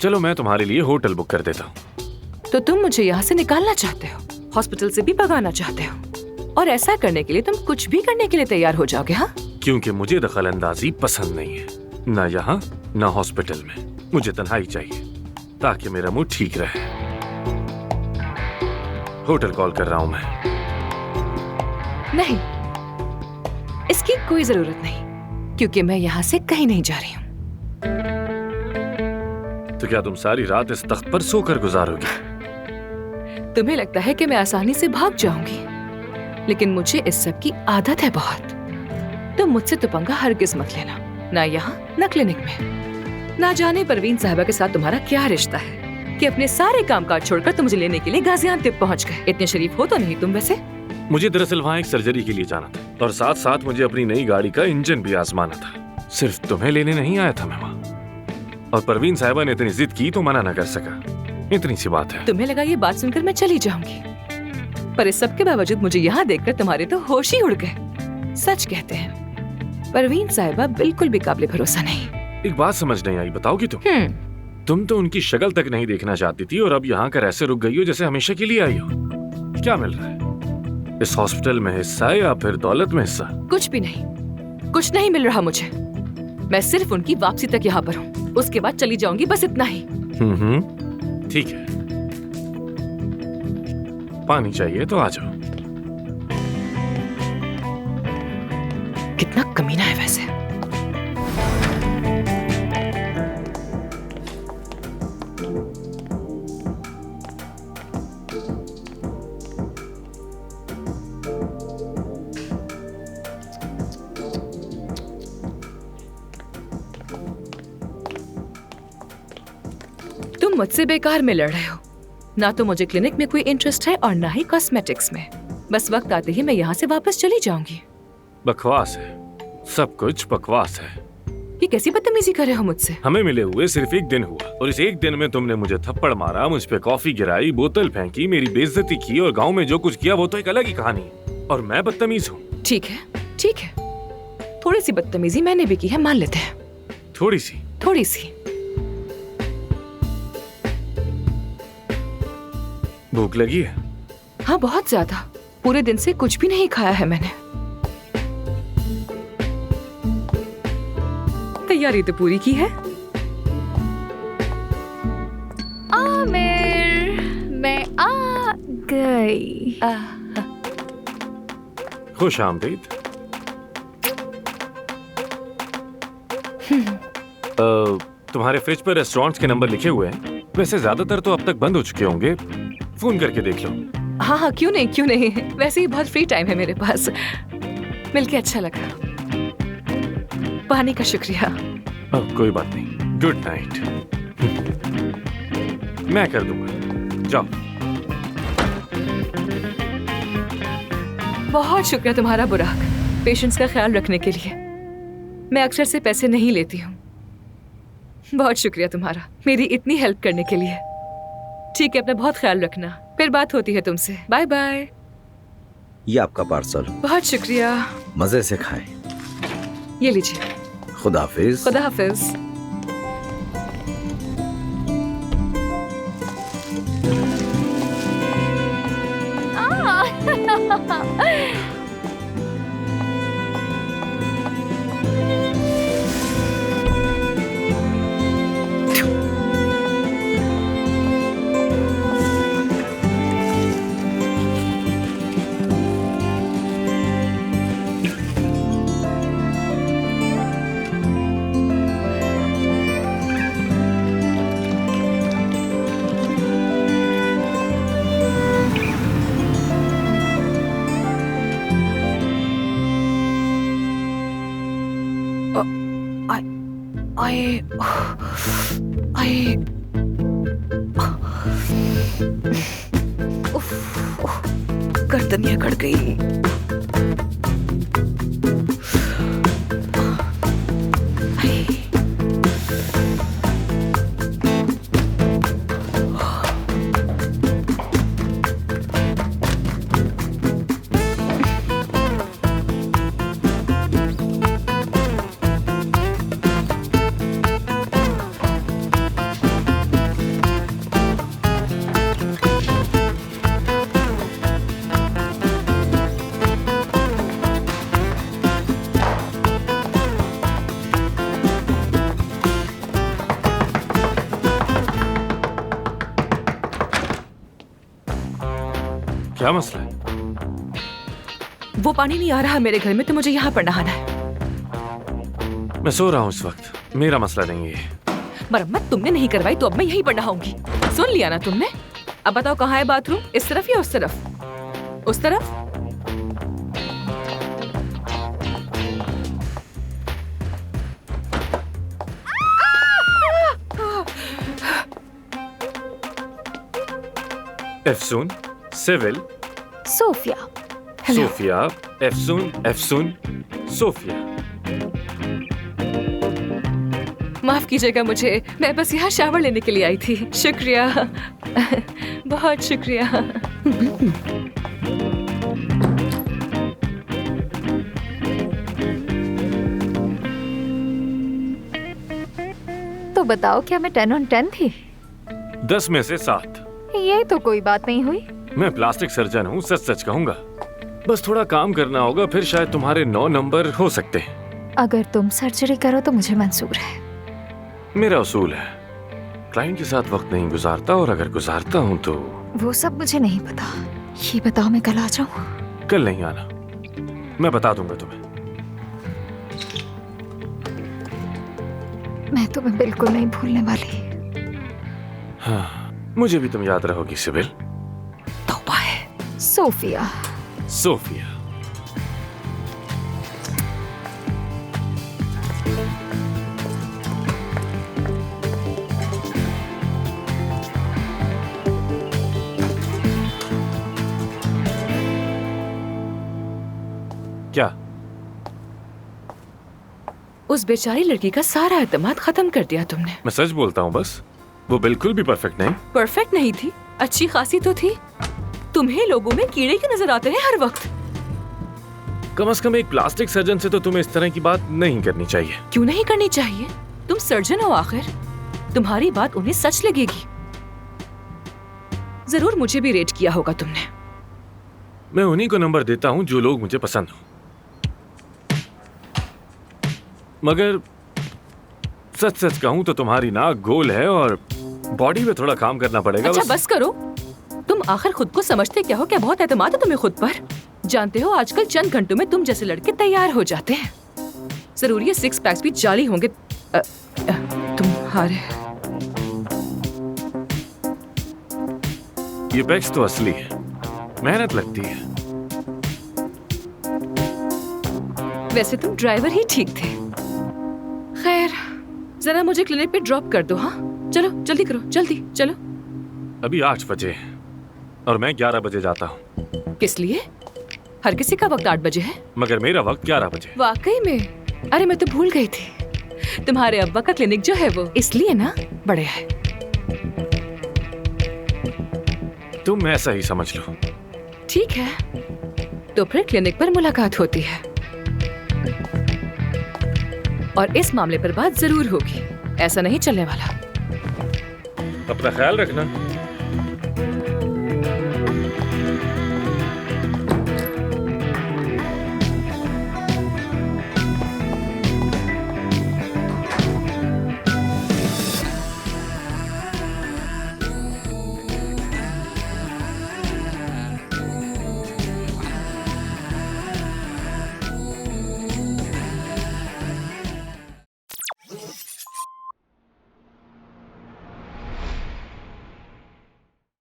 चलो मैं तुम्हारे लिए होटल बुक कर देता हूँ। तो तुम मुझे यहाँ से निकालना चाहते हो, हॉस्पिटल से भी भगाना चाहते हो, और ऐसा करने के लिए तुम कुछ भी करने के लिए तैयार हो जाओगे? हाँ, क्योंकि मुझे दखल अंदाजी पसंद नहीं है, ना यहाँ ना हॉस्पिटल में। मुझे तन्हाई चाहिए ताकि मेरा मूड ठीक रहे। होटल कॉल कर रहा हूँ मैं। नहीं, इसकी कोई जरूरत नहीं, क्योंकि मैं यहाँ से कहीं नहीं जा रही हूँ। तो क्या तुम सारी रात इस तख्त पर सोकर गुजारोगी? तुम्हें लगता है कि मैं आसानी से भाग जाऊंगी, लेकिन मुझे इस सब की आदत है बहुत। तुम मुझसे तो पंगा हरगिज मत लेना, ना यहाँ ना क्लिनिक में। ना जाने परवीन साहिबा के साथ तुम्हारा क्या रिश्ता है कि अपने सारे कामकाज छोड़कर तुम मुझे लेने के लिए गाजियाबाद पहुँच गए। इतने शरीफ हो तो नहीं तुम वैसे? मुझे दरअसल वहाँ एक सर्जरी के लिए जाना था, और साथ साथ मुझे अपनी नई गाड़ी का इंजन भी आजमाना था। सिर्फ तुम्हें लेने नहीं आया था मैं वहाँ, और परवीन साहिबा ने इतनी जिद की तो मना न कर सका। इतनी सी बात है। तुम्हें लगा ये बात सुनकर मैं चली जाऊंगी, पर इस सब के बावजूद मुझे यहाँ देखकर तुम्हारे तो होश ही उड़ गए। सच कहते हैं परवीन साहिबा बिल्कुल भी काबिल भरोसा नहीं। एक बात समझ नहीं आई, बताओगी तुम तो उनकी शक्ल तक नहीं देखना चाहती थी, और अब यहाँ कर ऐसे रुक गई हो जैसे हमेशा के लिए आई हो। क्या मिल रहा है? इस हॉस्पिटल में हिस्सा या फिर दौलत में हिस्सा? कुछ भी नहीं, कुछ नहीं मिल रहा मुझे। मैं सिर्फ उनकी वापसी तक यहाँ पर हूँ, उसके बाद चली जाऊंगी, बस इतना ही। ठीक है, पानी चाहिए तो आ जाओ। कितना कमीना है वैसे। तुम मुझसे बेकार में लड़ रहे हो। ना तो मुझे क्लिनिक में कोई इंटरेस्ट है और ना ही कॉस्मेटिक्स में। बस वक्त आते ही मैं यहाँ से वापस चली जाऊंगी। बकवास है, सब कुछ बकवास है। ये कैसी बदतमीजी कर रहे हो मुझसे? हमें मिले हुए सिर्फ एक दिन हुआ, और इस एक दिन में तुमने मुझे थप्पड़ मारा, मुझ पे कॉफी गिराई, बोतल फेंकी, मेरी बेइज्जती की, और गाँव में जो कुछ किया वो तो एक अलग ही कहानी है। और मैं बदतमीज हूँ? ठीक है, ठीक है, थोड़ी सी बदतमीजी मैंने भी की है, मान लेते हैं। थोड़ी सी? थोड़ी सी। भूख लगी है? हाँ, बहुत ज्यादा। पूरे दिन से कुछ भी नहीं खाया है मैंने। तैयारी तो पूरी की है। आमिर, मैं आ गई। खुश आमदीद। तुम्हारे फ्रिज पर रेस्टोरेंट्स के नंबर लिखे हुए हैं। वैसे ज्यादातर तो अब तक बंद हो चुके होंगे, फोन करके देख लो। हाँ हाँ, क्यों नहीं क्यों नहीं, वैसे ही बहुत फ्री टाइम है मेरे पास। मिलके अच्छा लगा। पानी का शुक्रिया। कोई बात नहीं, गुड नाइट। मैं कर दूंगा, जाओ। बहुत शुक्रिया तुम्हारा बुराक, पेशेंट्स का ख्याल रखने के लिए। मैं अक्सर से पैसे नहीं लेती हूँ। बहुत शुक्रिया तुम्हारा मेरी इतनी हेल्प करने के लिए। ठीक है, अपना बहुत ख्याल रखना, फिर बात होती है तुमसे। Bye bye. ये आपका पार्सल। बहुत शुक्रिया। मजे से खाएं। ये लीजिए। खुदा हाफिज। खुदा हाफिज। गर्दन अकड़ गई। क्या मसला है? वो पानी नहीं आ रहा मेरे घर में, तो मुझे यहाँ पर नहाना है। मैं सो रहा हूँ इस वक्त, मेरा मसला नहीं है। मरम्मत तुमने नहीं करवाई तो अब मैं यहीं पर नहाऊंगी। सुन लिया ना तुमने? अब बताओ कहाँ है बाथरूम, इस तरफ या उस तरफ? उस तरफ। Efsun, civil, Sofia. Sofia, Efsun, Efsun, Sofia. माफ कीजिएगा मुझे, मैं बस यहाँ शावर लेने के लिए आई थी। शुक्रिया, बहुत शुक्रिया। तो बताओ, क्या मैं 10 on 10 थी? 10 में से 7। ये तो कोई बात नहीं हुई। मैं प्लास्टिक सर्जन हूँ, सच सच कहूंगा। बस थोड़ा काम करना होगा, फिर शायद तुम्हारे 9 नंबर हो सकते हैं। अगर तुम सर्जरी करो तो मुझे मंजूर है। मेरा उसूल है, क्लाइंट के साथ वक्त नहीं गुजारता, और अगर गुजारता हूँ तो वो सब मुझे नहीं पता। ये बताओ, मैं कल आ जाऊँ? कल नहीं आना, मैं बता दूंगा तुम्हें। मैं तुम्हें बिल्कुल नहीं भूलने वाली। हाँ, मुझे भी तुम याद रहोगी सिबिल। तौबा है। सोफिया। सोफिया। क्या? उस बेचारी लड़की का सारा एतमाद खत्म कर दिया तुमने। मैं सच बोलता हूँ, बस वो बिल्कुल भी परफेक्ट नहीं। परफेक्ट नहीं थी, अच्छी खासी तो थी। तुम्हें लोगों में कीड़े क्यों नजर आते हैं हर वक्त? कम से कम एक प्लास्टिक सर्जन से तो तुम्हें इस तरह की बात नहीं करनी चाहिए। क्यों नहीं करनी चाहिए? तुम सर्जन हो आखिर, तुम्हारी बात उन्हें सच लगेगी। जरूर मुझे भी रेट किया होगा तुमने। मैं उन्हीं को नंबर देता हूँ जो लोग मुझे पसंद हो। मगर सच सच कहूँ तो तुम्हारी नाक गोल है और बॉडी में थोड़ा काम करना पड़ेगा। अच्छा बस करो, तुम आखिर खुद को समझते क्या हो? क्या बहुत एतमाद है तुम्हें खुद पर? जानते हो आजकल चंद घंटों में तुम जैसे लड़के तैयार हो जाते हैं। जरूर ये 6 पैक्स भी जाली होंगे तुम्हारे। ये पैक्स तो असली है, मेहनत लगती है। वैसे तुम ड्राइवर ही ठीक थे। खैर, जरा मुझे क्लिनिक पे ड्रॉप कर दो। हाँ चलो, जल्दी करो, जल्दी चलो। अभी 8 बजे हैं और मैं 11 बजे जाता हूँ। किस लिए? हर किसी का वक्त 8 बजे है। मगर मेरा वक्त 11 बजे। वाकई में? अरे मैं तो भूल गई थी। तुम्हारे अब्बा का क्लिनिक जो है वो इसलिए ना, बड़े है। तुम ऐसा ही समझ लो। ठीक है, तो फिर क्लिनिक पर मुलाकात होती है और इस मामले पर बात जरूर होगी। ऐसा नहीं चलने वाला। अपना ख्याल रखना।